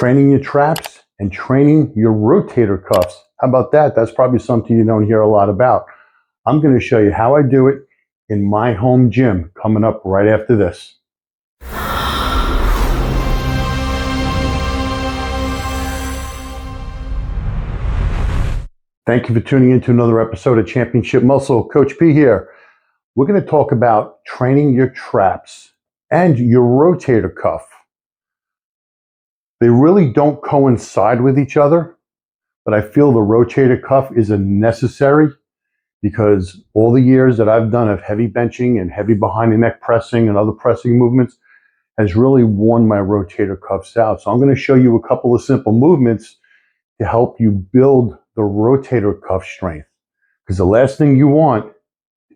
training your traps and training your rotator cuffs. How about that? That's probably something you don't hear a lot about. I'm going to show you how I do it in my home gym coming up right after this. Thank you for tuning in to another episode of Championship Muscle. Coach P here. We're going to talk about training your traps and your rotator cuff. They really don't coincide with each other, but I feel the rotator cuff is a necessary because all the years that I've done of heavy benching and heavy behind the neck pressing and other pressing movements has really worn my rotator cuffs out. So I'm going to show you a couple of simple movements to help you build the rotator cuff strength. Because the last thing you want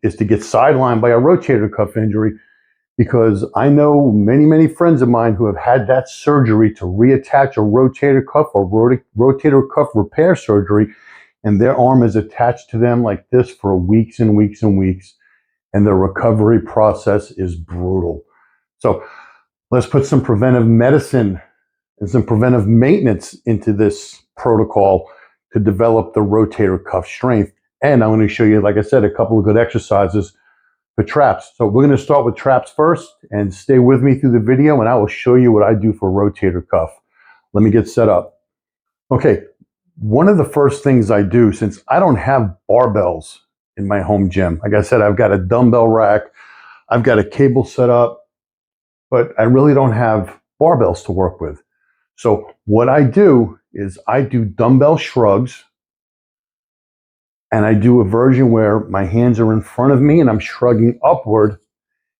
is to get sidelined by a rotator cuff injury, because I know many friends of mine who have had that surgery to reattach a rotator cuff or rotator cuff repair surgery, and their arm is attached to them like this for weeks and weeks and weeks, and the recovery process is brutal. So let's put some preventive medicine and some preventive maintenance into this protocol to develop the rotator cuff strength. And I'm going to show you, like I said, a couple of good exercises for traps. So we're going to start with traps first, and stay with me through the video and I will show you what I do for rotator cuff. Let me get set up. Okay, one of the first things I do, since I don't have barbells in my home gym, like I said, I've got a dumbbell rack, I've got a cable set up, but I really don't have barbells to work with. So what I do is I do dumbbell shrugs, and I do a version where my hands are in front of me and I'm shrugging upward,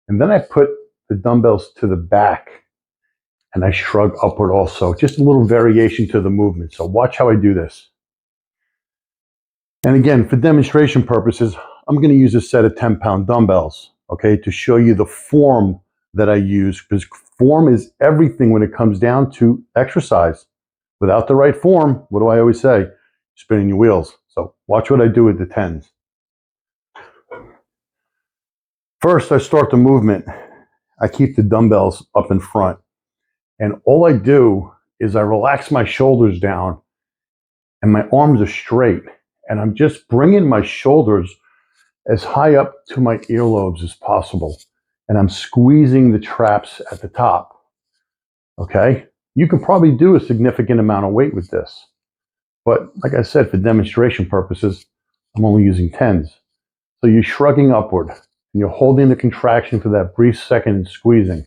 and then I put the dumbbells to the back and I shrug upward also. Just a little variation to the movement. So watch how I do this. And again, for demonstration purposes, I'm going to use a set of 10-pound dumbbells, okay, to show you the form that I use, because form is everything when it comes down to exercise. Without the right form, what do I always say? Spinning your wheels. So watch what I do with the 10s. First, I start the movement. I keep the dumbbells up in front. And all I do is I relax my shoulders down and my arms are straight. And I'm just bringing my shoulders as high up to my earlobes as possible. And I'm squeezing the traps at the top. Okay? You can probably do a significant amount of weight with this. But like I said, for demonstration purposes, I'm only using 10s. So you're shrugging upward and you're holding the contraction for that brief second and squeezing.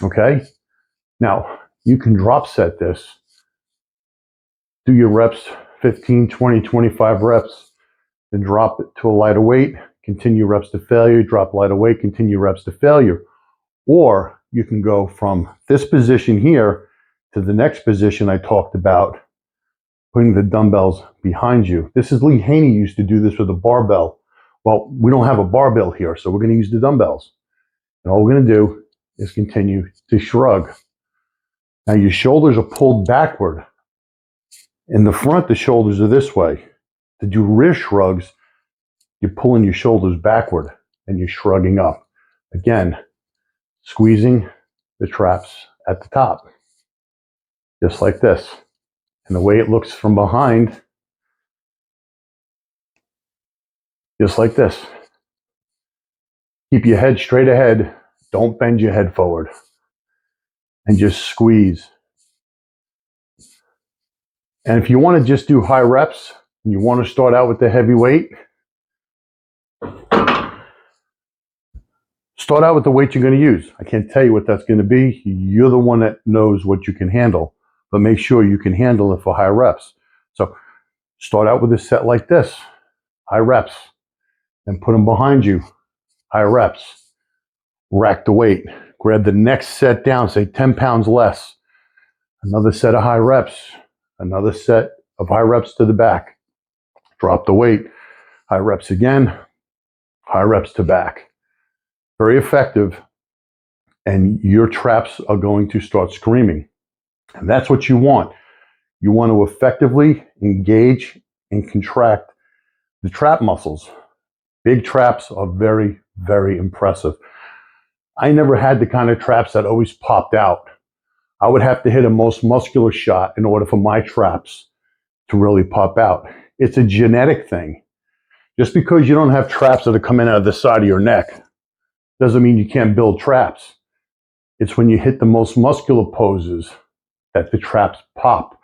Okay? Now, you can drop set this. Do your reps, 15, 20, 25 reps, then drop it to a lighter weight, continue reps to failure, drop lighter weight, continue reps to failure. Or you can go from this position here to the next position I talked about, putting the dumbbells behind you. This is Lee Haney used to do this with a barbell. Well, we don't have a barbell here, so we're going to use the dumbbells. And all we're going to do is continue to shrug. Now your shoulders are pulled backward. In the front, the shoulders are this way. To do rear shrugs, you're pulling your shoulders backward and you're shrugging up. Again, squeezing the traps at the top, just like this. And the way it looks from behind, just like this. Keep your head straight ahead. Don't bend your head forward. And just squeeze. And if you want to just do high reps, and you want to start out with the heavy weight, start out with the weight you're going to use. I can't tell you what that's going to be. You're the one that knows what you can handle. But make sure you can handle it for high reps. So start out with a set like this, high reps, and put them behind you, high reps. Rack the weight. Grab the next set down, say 10 pounds less. Another set of high reps, another set of high reps to the back. Drop the weight, high reps again, high reps to back. Very effective, and your traps are going to start screaming. And that's what you want. You want to effectively engage and contract the trap muscles. Big traps are very, very impressive. I never had the kind of traps that always popped out. I would have to hit a most muscular shot in order for my traps to really pop out. It's a genetic thing. Just because you don't have traps that are coming out of the side of your neck doesn't mean you can't build traps. It's when you hit the most muscular poses that the traps pop.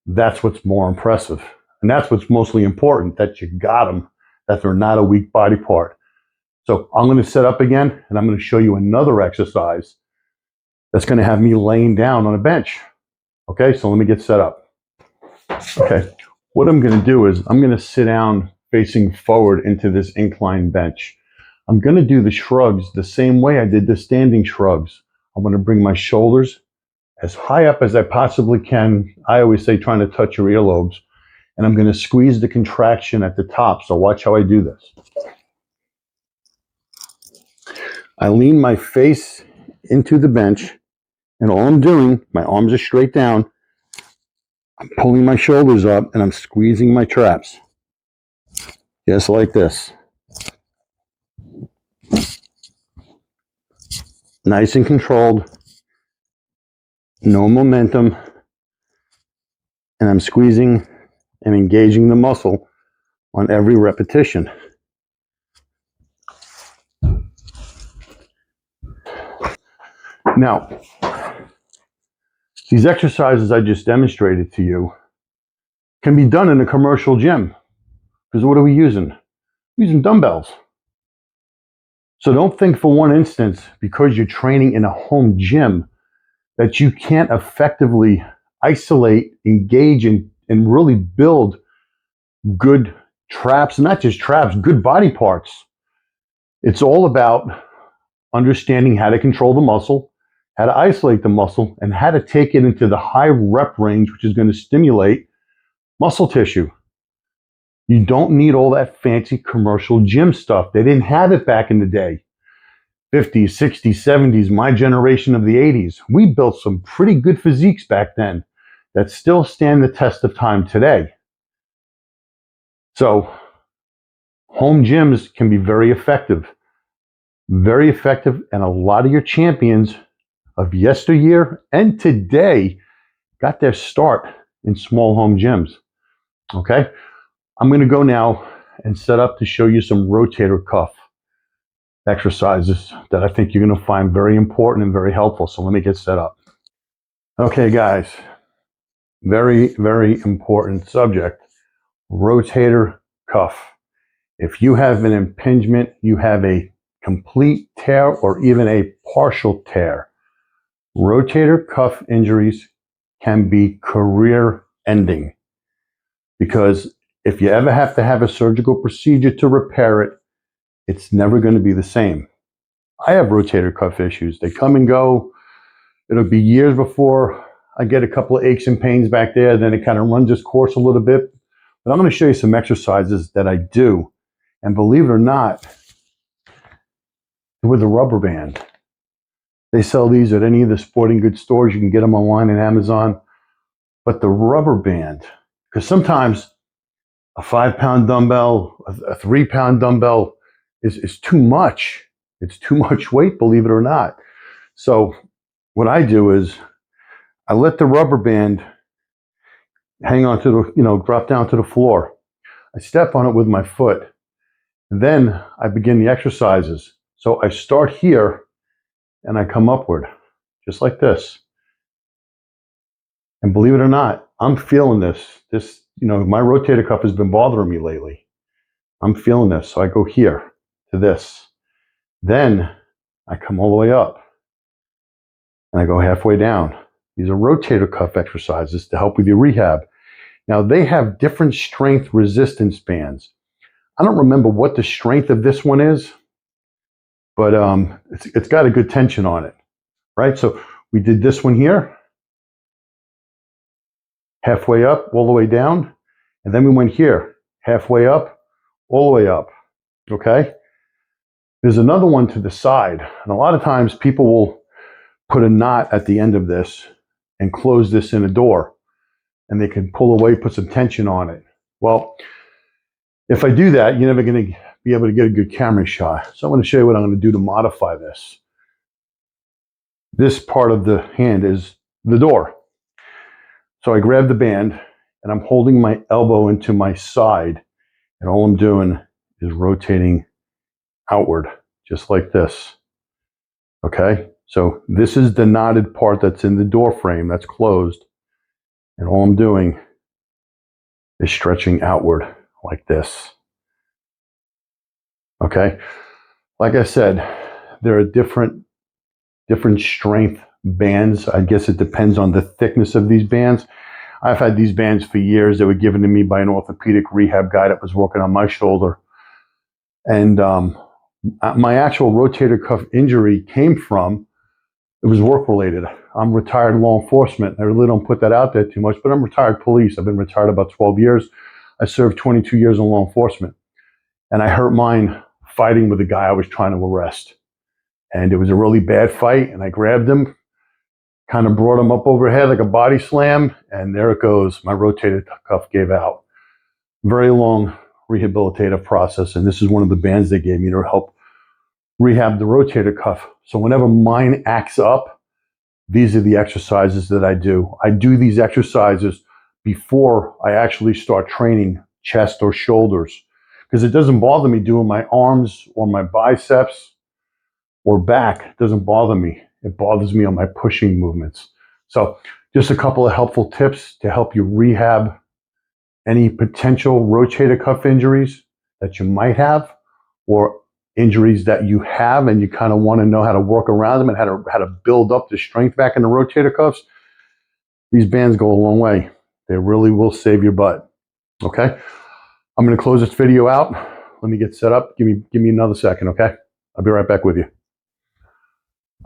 That's what's more impressive. And that's what's mostly important, that you got them, that they're not a weak body part. So I'm going to set up again, and I'm going to show you another exercise that's going to have me laying down on a bench. Okay, so let me get set up. Okay, what I'm going to do is I'm going to sit down facing forward into this incline bench. I'm going to do the shrugs the same way I did the standing shrugs. I'm going to bring my shoulders as high up as I possibly can. I always say trying to touch your earlobes. And I'm going to squeeze the contraction at the top. So watch how I do this. I lean my face into the bench, and all I'm doing, my arms are straight down. I'm pulling my shoulders up, and I'm squeezing my traps. Just like this. Nice and controlled. No momentum. And I'm squeezing and engaging the muscle on every repetition. Now, these exercises I just demonstrated to you can be done in a commercial gym. Because what are we using? We're using dumbbells. So don't think for one instance, because you're training in a home gym, that you can't effectively isolate, engage, and really build good traps, not just traps, good body parts. It's all about understanding how to control the muscle, how to isolate the muscle, and how to take it into the high rep range, which is going to stimulate muscle tissue. You don't need all that fancy commercial gym stuff. They didn't have it back in the day. 50s, 60s, 70s, my generation of the 80s. We built some pretty good physiques back then that still stand the test of time today. So home gyms can be very effective, and a lot of your champions of yesteryear and today got their start in small home gyms. Okay, I'm going to go now and set up to show you some rotator cuff exercises that I think you're going to find very important and very helpful. So let me get set up. Okay, guys, very, very important subject, rotator cuff. If you have an impingement, you have a complete tear or even a partial tear. Rotator cuff injuries can be career ending, because if you ever have to have a surgical procedure to repair it, it's never going to be the same. I have rotator cuff issues. They come and go. It'll be years before I get a couple of aches and pains back there. Then it kind of runs its course a little bit. But I'm going to show you some exercises that I do. And believe it or not, with a rubber band. They sell these at any of the sporting goods stores. You can get them online on Amazon. But the rubber band, because sometimes a 5-pound dumbbell, a 3-pound dumbbell is too much. It's too much weight, believe it or not. So what I do is I let the rubber band hang on to the, drop down to the floor. I step on it with my foot. And then I begin the exercises. So I start here and I come upward, just like this. And believe it or not, I'm feeling this. My rotator cuff has been bothering me lately. I'm feeling this. So I go here to this. Then I come all the way up and I go halfway down. These are rotator cuff exercises to help with your rehab. Now they have different strength resistance bands. I don't remember what the strength of this one is, but it's got a good tension on it, right? So we did this one here, halfway up, all the way down, and then we went here, halfway up, all the way up, okay? There's another one to the side, and a lot of times people will put a knot at the end of this and close this in a door, and they can pull away, put some tension on it. Well, if I do that, you're never going to be able to get a good camera shot. So I'm going to show you what I'm going to do to modify this. This part of the hand is the door. So I grab the band and I'm holding my elbow into my side, and all I'm doing is rotating outward, just like this. Okay, so this is the knotted part that's in the door frame that's closed, and all I'm doing is stretching outward like this. Okay, like I said, there are different strength bands. I guess it depends on the thickness of these bands. I've had these bands for years. They were given to me by an orthopedic rehab guy that was working on my shoulder. And my actual rotator cuff injury came from, it was work related. I'm retired law enforcement. I really don't put that out there too much, but I'm retired police. I've been retired about 12 years. I served 22 years in law enforcement. And I hurt mine fighting with the guy I was trying to arrest. And it was a really bad fight, and I grabbed him, kind of brought him up overhead like a body slam, and there it goes. My rotator cuff gave out. Very long rehabilitative process, and this is one of the bands they gave me to help rehab the rotator cuff. So whenever mine acts up, these are the exercises that I do. I do these exercises before I actually start training chest or shoulders, because it doesn't bother me doing my arms or my biceps or back. It doesn't bother me. It bothers me on my pushing movements. So just a couple of helpful tips to help you rehab any potential rotator cuff injuries that you might have, or injuries that you have and you kind of want to know how to work around them and how to build up the strength back in the rotator cuffs. These bands go a long way. They really will save your butt. Okay, I'm going to close this video out. Let me get set up. Give me another second, okay? I'll be right back with you.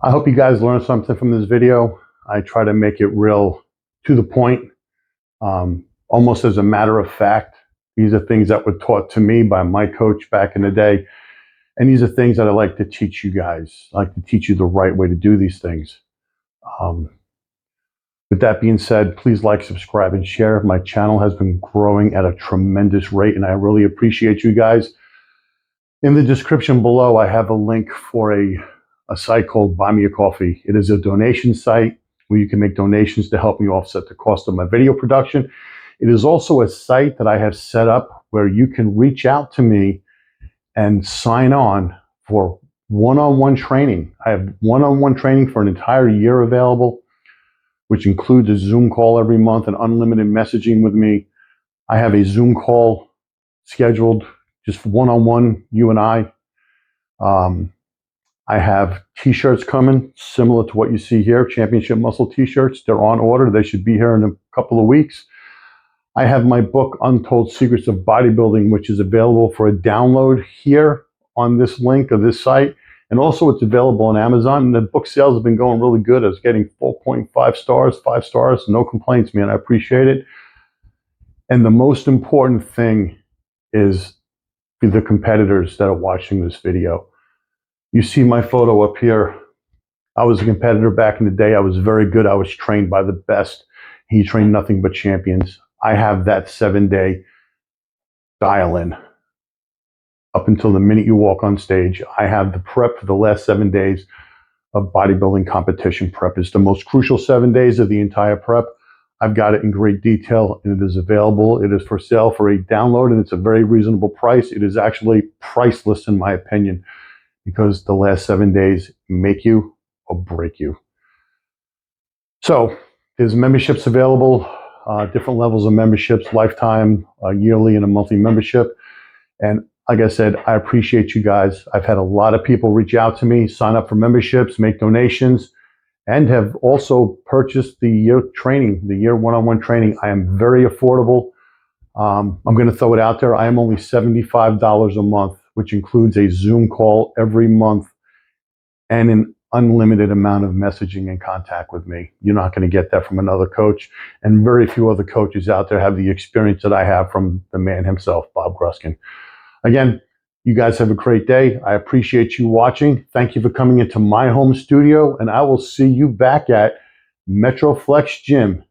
I hope you guys learned something from this video. I try to make it real to the point, almost as a matter of fact. These are things that were taught to me by my coach back in the day. And these are things that I like to teach you guys. I like to teach you the right way to do these things. With that being said, please like, subscribe, and share. My channel has been growing at a tremendous rate, and I really appreciate you guys. In the description below, I have a link for a site called Buy Me a Coffee. It is a donation site where you can make donations to help me offset the cost of my video production. It is also a site that I have set up where you can reach out to me and sign on for one-on-one training. I have one-on-one training for an entire year available, which includes a Zoom call every month and unlimited messaging with me. I have a Zoom call scheduled just one-on-one, you and I. I have t-shirts coming similar to what you see here, Championship Muscle t-shirts. They're on order. They should be here in a couple of weeks. I have my book, Untold Secrets of Bodybuilding, which is available for a download here on this link of this site. And also it's available on Amazon. And the book sales have been going really good. I was getting 4.5 stars, 5 stars. No complaints, man. I appreciate it. And the most important thing is the competitors that are watching this video. You see my photo up here. I was a competitor back in the day. I was very good. I was trained by the best. He trained nothing but champions. I have that 7-day dial-in. Up until the minute you walk on stage, I have the prep for the last 7 days of bodybuilding competition prep. It's the most crucial 7 days of the entire prep. I've got it in great detail, and it is available. It is for sale for a download, and it's a very reasonable price. It is actually priceless, in my opinion, because the last 7 days make you or break you. So there's memberships available, different levels of memberships, lifetime, yearly, and a monthly membership. And like I said, I appreciate you guys. I've had a lot of people reach out to me, sign up for memberships, make donations, and have also purchased the year training, the year one-on-one training. I am very affordable. I'm going to throw it out there. I am only $75 a month, which includes a Zoom call every month and an unlimited amount of messaging and contact with me. You're not going to get that from another coach, and very few other coaches out there have the experience that I have from the man himself, Bob Gruskin. Again, you guys have a great day. I appreciate you watching. Thank you for coming into my home studio, and I will see you back at Metroflex Gym,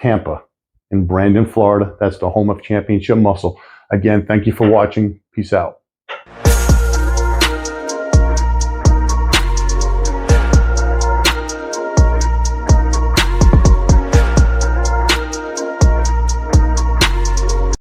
Tampa, in Brandon, Florida. That's the home of Championship Muscle. Again, thank you for watching. Peace out.